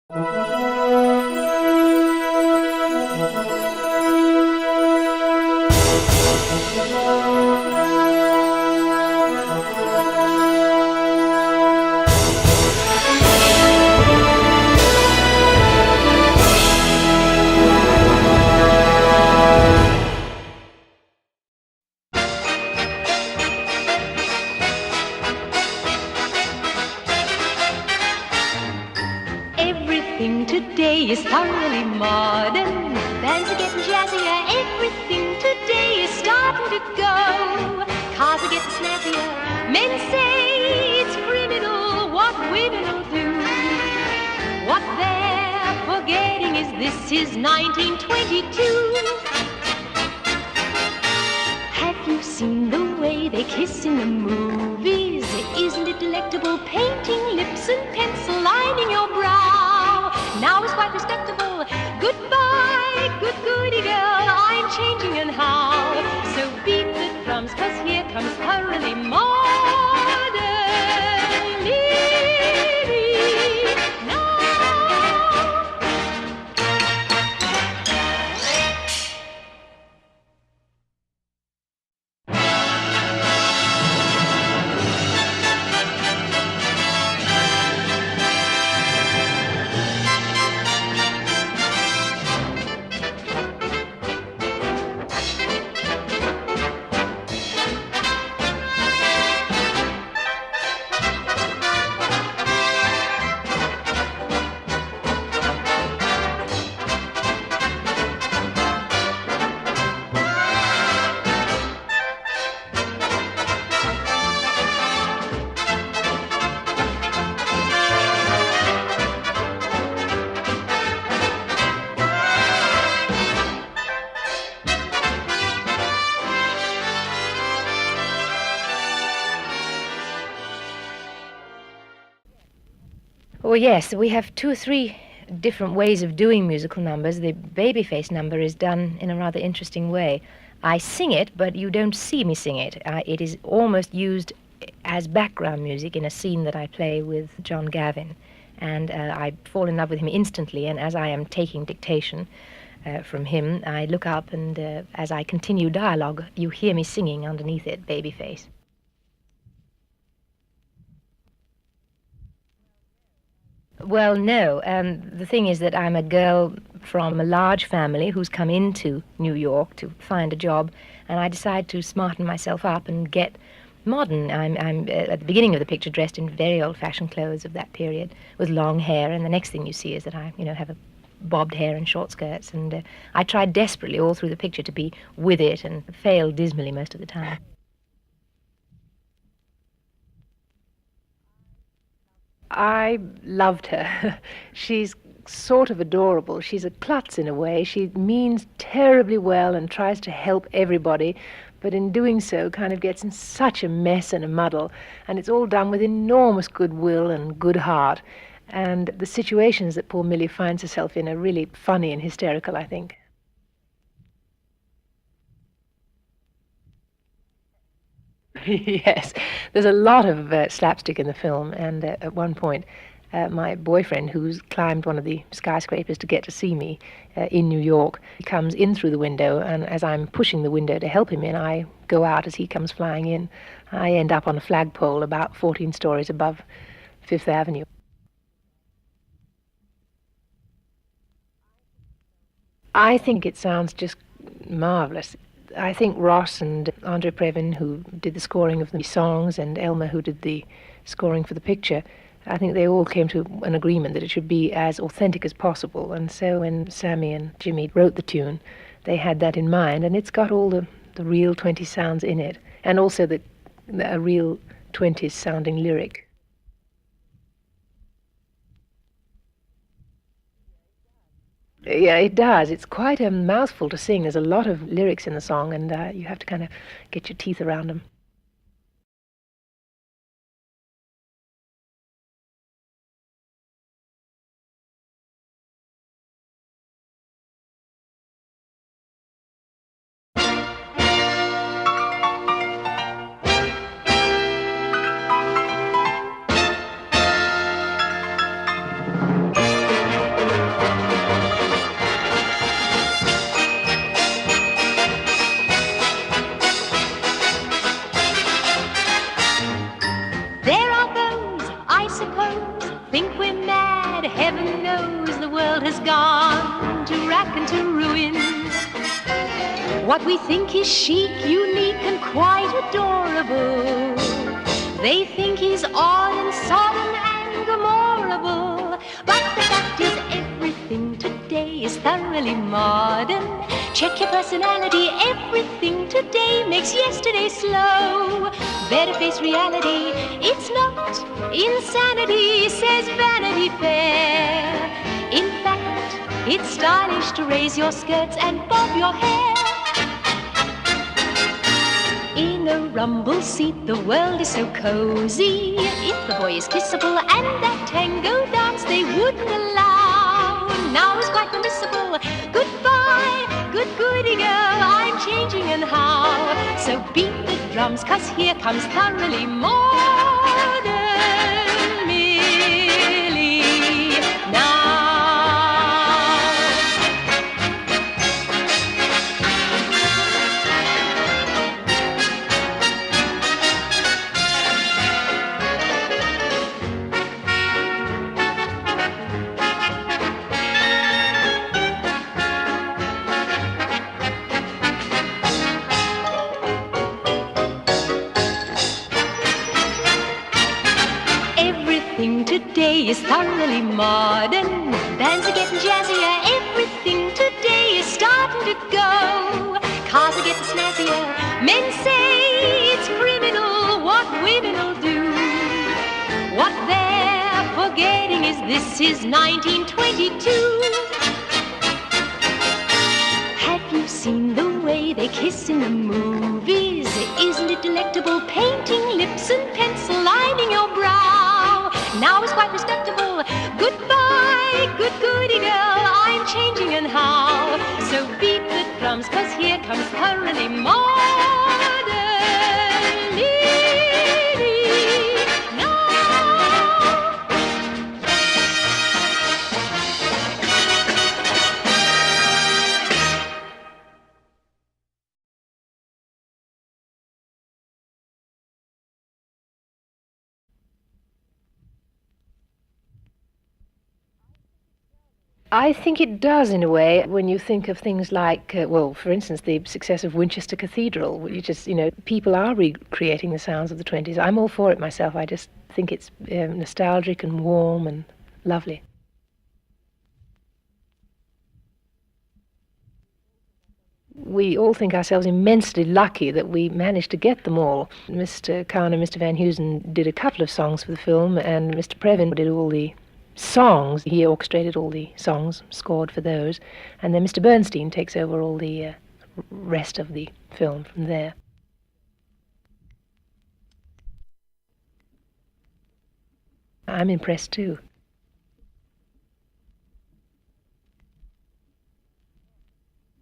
Everything today is thoroughly modern. Bands are getting jazzier. Everything today is starting to go. Cars are getting snazzier. Men say it's criminal what women will do. What they're forgetting is this is 1922. Have you seen the way they kiss in the movies? Isn't it delectable? Painting lips and pencil lining your brow. Now it's quite respectable. Goodbye, goody girl, I'm changing and how. So beat the drums, 'cause here comes thoroughly modern Millie now. Well, yes, we have 2 or 3 different ways of doing musical numbers. The Babyface number is done in a rather interesting way. I sing it, but you don't see me sing it. It is almost used as background music in a scene that I play with John Gavin. And I fall in love with him instantly, and as I am taking dictation from him, I look up, and as I continue dialogue, you hear me singing underneath it, Babyface. Well, no. The thing is that I'm a girl from a large family who's come into New York to find a job, and I decide to smarten myself up and get modern. I'm at the beginning of the picture dressed in very old-fashioned clothes of that period with long hair, and the next thing you see is that I, have a bobbed hair and short skirts, and I tried desperately all through the picture to be with it and failed dismally most of the time. I loved her. She's sort of adorable. She's a klutz in a way. She means terribly well and tries to help everybody, but in doing so kind of gets in such a mess and a muddle, and it's all done with enormous goodwill and good heart. And the situations that poor Millie finds herself in are really funny and hysterical, I think. Yes, there's a lot of slapstick in the film, and at one point my boyfriend, who's climbed one of the skyscrapers to get to see me in New York, he comes in through the window, and as I'm pushing the window to help him in, I go out as he comes flying in. I end up on a flagpole about 14 stories above Fifth Avenue. I think it sounds just marvelous. I think Ross and Andre Previn, who did the scoring of the songs, and Elmer, who did the scoring for the picture, I think they all came to an agreement that it should be as authentic as possible. And so when Sammy and Jimmy wrote the tune, they had that in mind, and it's got all the real 20s sounds in it, and also a real 20s sounding lyric. Yeah, it does. It's quite a mouthful to sing. There's a lot of lyrics in the song, and you have to kind of get your teeth around them. heaven knows the world has gone to rack and to ruin. What we think is chic, unique, and quite adorable, they think he's odd and sodden and glamorable. But the fact is, everything today is thoroughly modern. Check your personality, everything today makes yesterday slow. Better face reality, it's not insanity, says Vanity Fair. In fact, it's stylish to raise your skirts and bob your hair. In a rumble seat, the world is so cozy. If the boy is kissable and that tango dance they wouldn't allow, now is quite permissible. Goodbye, goody girl, I'm changing and how. So beat the drums, 'cause here comes thoroughly modern Millie now. Today is thoroughly modern. Bands are getting jazzier. Everything today is starting to go. Cars are getting snazzier. Men say it's criminal what women will do. What they're forgetting is this is 1922. Have you seen the way they kiss in the movies? Isn't it delectable? Painting lips and pencil lining your brow. Now it's quite respectable. Goodbye, goody girl, I'm changing and how. So beat the drums, 'cause here comes thoroughly modern Millie now. I think it does, in a way, when you think of things like, well, for instance, the success of Winchester Cathedral, which is, people are recreating the sounds of the 20s. I'm all for it myself. I just think it's nostalgic and warm and lovely. We all think ourselves immensely lucky that we managed to get them all. Mr. Kahn and Mr. Van Heusen did a couple of songs for the film, and Mr. Previn did all the songs. He orchestrated all the songs, scored for those, and then Mr. Bernstein takes over all the rest of the film from there. I'm impressed too.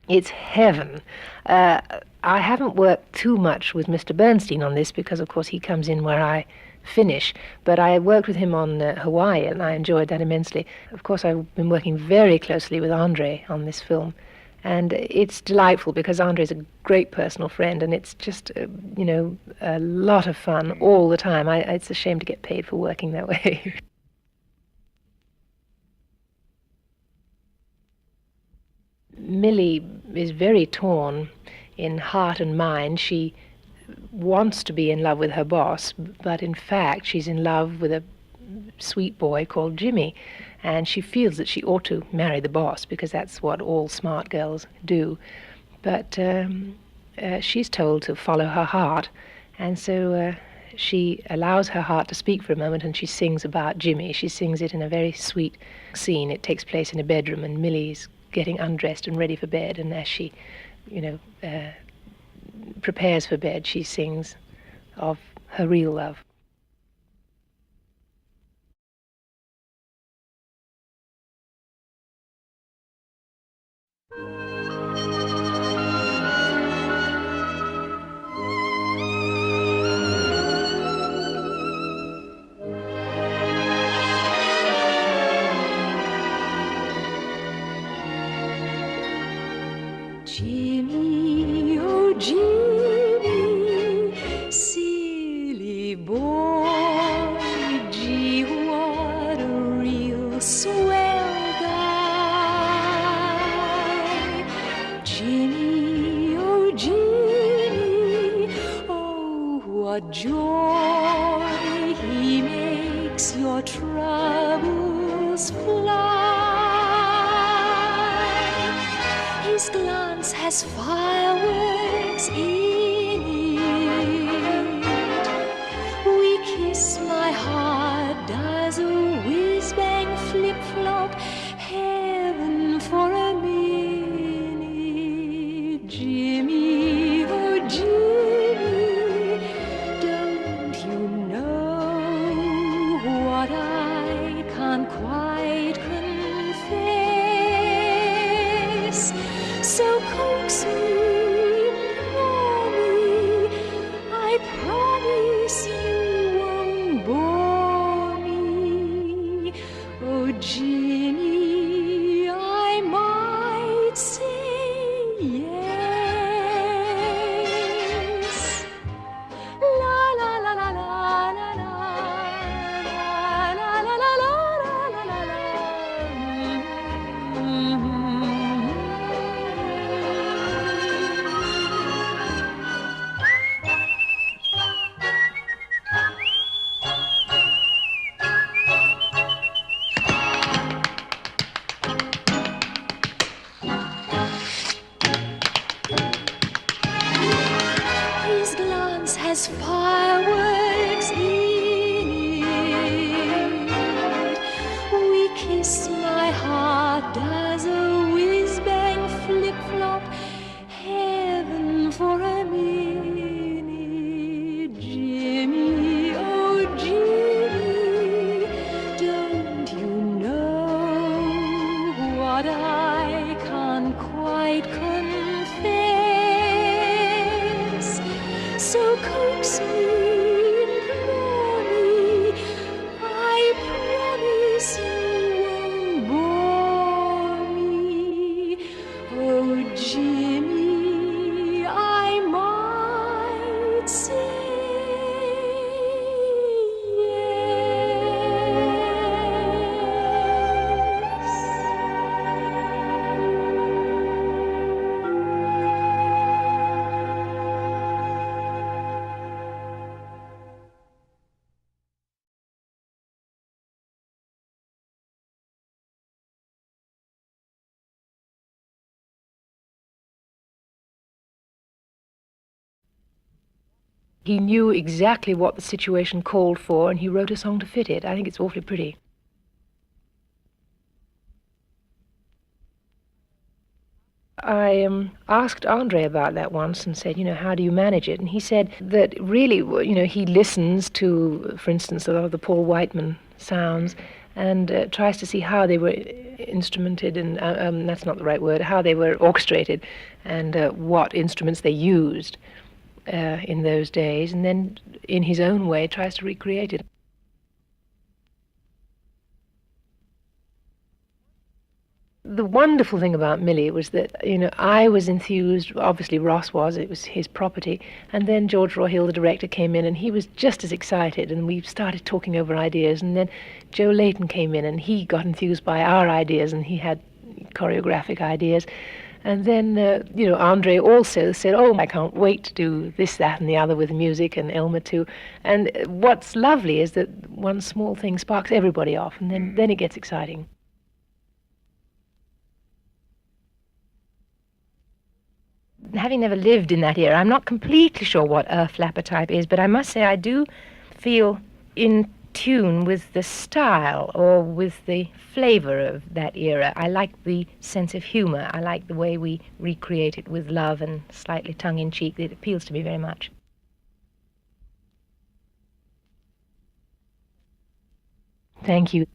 It's heaven. I haven't worked too much with Mr. Bernstein on this because, of course, he comes in where I finish, but I worked with him on Hawaii, and I enjoyed that immensely. Of course, I've been working very closely with Andre on this film, and it's delightful because Andre's a great personal friend, and it's just, a lot of fun all the time. It's a shame to get paid for working that way. Millie is very torn in heart and mind. She wants to be in love with her boss, but in fact she's in love with a sweet boy called Jimmy, and she feels that she ought to marry the boss because that's what all smart girls do. But she's told to follow her heart, and so she allows her heart to speak for a moment, and she sings about Jimmy. She sings it in a very sweet scene. It takes place in a bedroom, and Millie's getting undressed and ready for bed, and as she prepares for bed, she sings of her real love. Jimmy, oh Jimmy, silly boy, gee, what a real swell. has fireworks in it. We kiss, my heart does a whiz-bang flip-flop, heaven for a minute. Jimmy, oh Jimmy, don't you know what I can't quite confess? So coax me, implore me, I promise you won't bore me. Oh Jimmy, I might say yes. La la la la la la la la la la la la la. His glance has fireworks in it. We kiss, my heart does a whiz-bang flip-flop, heaven for a minute. Jimmy, oh Jimmy, don't you know what I can't quite confess? So coax me, implore me, I promise you won't bore me. Oh Jimmy, I might say He knew exactly what the situation called for, and he wrote a song to fit it. I think it's awfully pretty. I asked Andre about that once and said, how do you manage it? And he said that really, he listens to, for instance, a lot of the Paul Whiteman sounds and tries to see how they were instrumented, and that's not the right word, how they were orchestrated and what instruments they used in those days, and then in his own way tries to recreate it. The wonderful thing about Millie was that, I was enthused, obviously Ross was, it was his property, and then George Roy Hill, the director, came in and he was just as excited, and we started talking over ideas, and then Joe Layton came in and he got enthused by our ideas, and he had choreographic ideas. And then, Andre also said, oh, I can't wait to do this, that, and the other with music, and Elmer too. And what's lovely is that one small thing sparks everybody off, and then it gets exciting. Having never lived in that era, I'm not completely sure what a flapper type is, but I must say I do feel in tune with the style or with the flavor of that era. I like the sense of humor. I like the way we recreate it with love and slightly tongue-in-cheek. It appeals to me very much. Thank you.